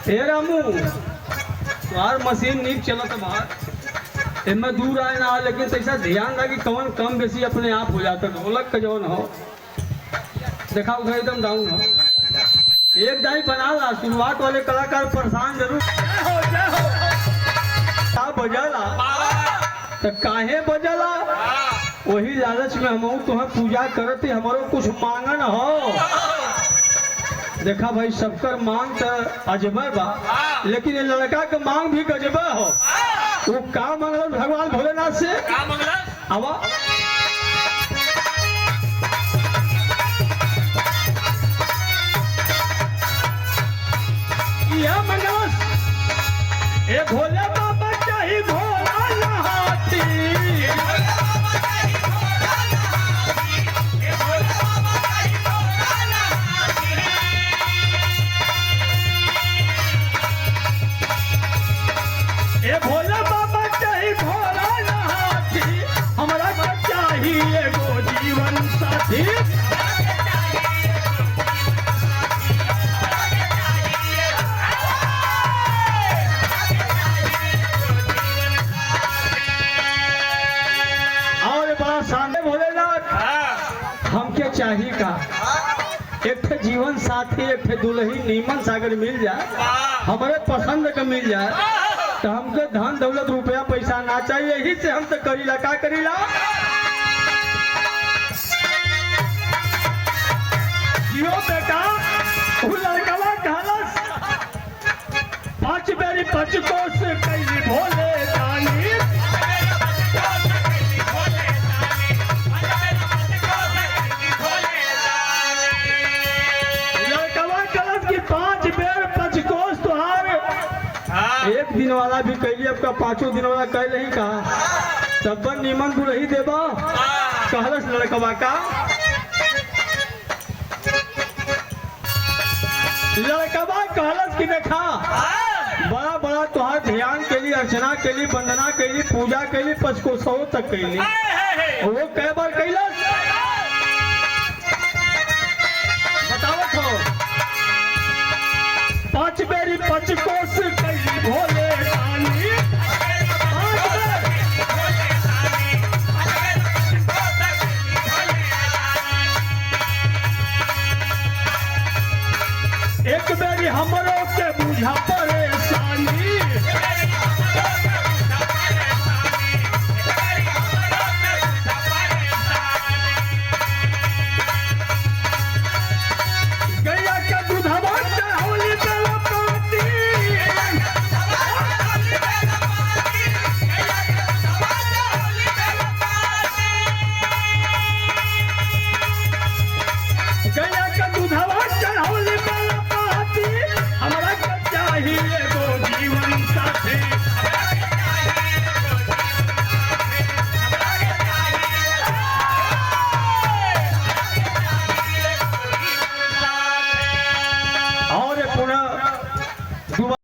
हे रामू तुम्हार मशीन नीक चलत बा इनमें दूर आए ना लेकिन तैसा ध्यान रहा कि कौन कम बेसी अपने आप हो जाता ढोलक का जौन हो देखा उधर एकदम डाउन हो एक दाई बना ला शुरुआत वाले कलाकार परेशान जरूर का बजला तो काहे बजला वही लालच में हम तुम्हें पूजा करते हमारो कुछ मांगन हो देखा भाई सबकर मांग तो अजबर बा लेकिन ये लड़का के मांग भी गजबा हो वो का मांगल भगवान भोलेनाथ से आवा यह मंगल ए भोले बाबा चाही भोला नहाती ए भोला बाबा चाही भोला नहाती हमरा के चाहिए एगो जीवन साथी हमके चाहिए का एक थे जीवन साथी एक थे दुल्ही नीमन सागर मिल जाए हमारे पसंद का मिल जाए तो हमके धन दौलत रुपया पैसा ना चाहिए यही से हम तो करीला का करीला जियो बेटा लड़कवा कहलस 5 बेरी 5 कोस कैली भोले जानी एक दिन वाला भी कैली आपका 5 दिन वाला कैल ही कहा तब नीमन दुलही देबा कहलस लड़कवा का लड़कवा कहलस कि देखा बड़ा बड़ा तुहार ध्यान के लिए अर्चना के लिए वंदना के लिए पूजा के लिए 500 तक कैली वो कै बार कैलस बतावत हो 5 बेरी 5 कोस कैली भोले रानी एक बेरी हमरो के बुझा पड़े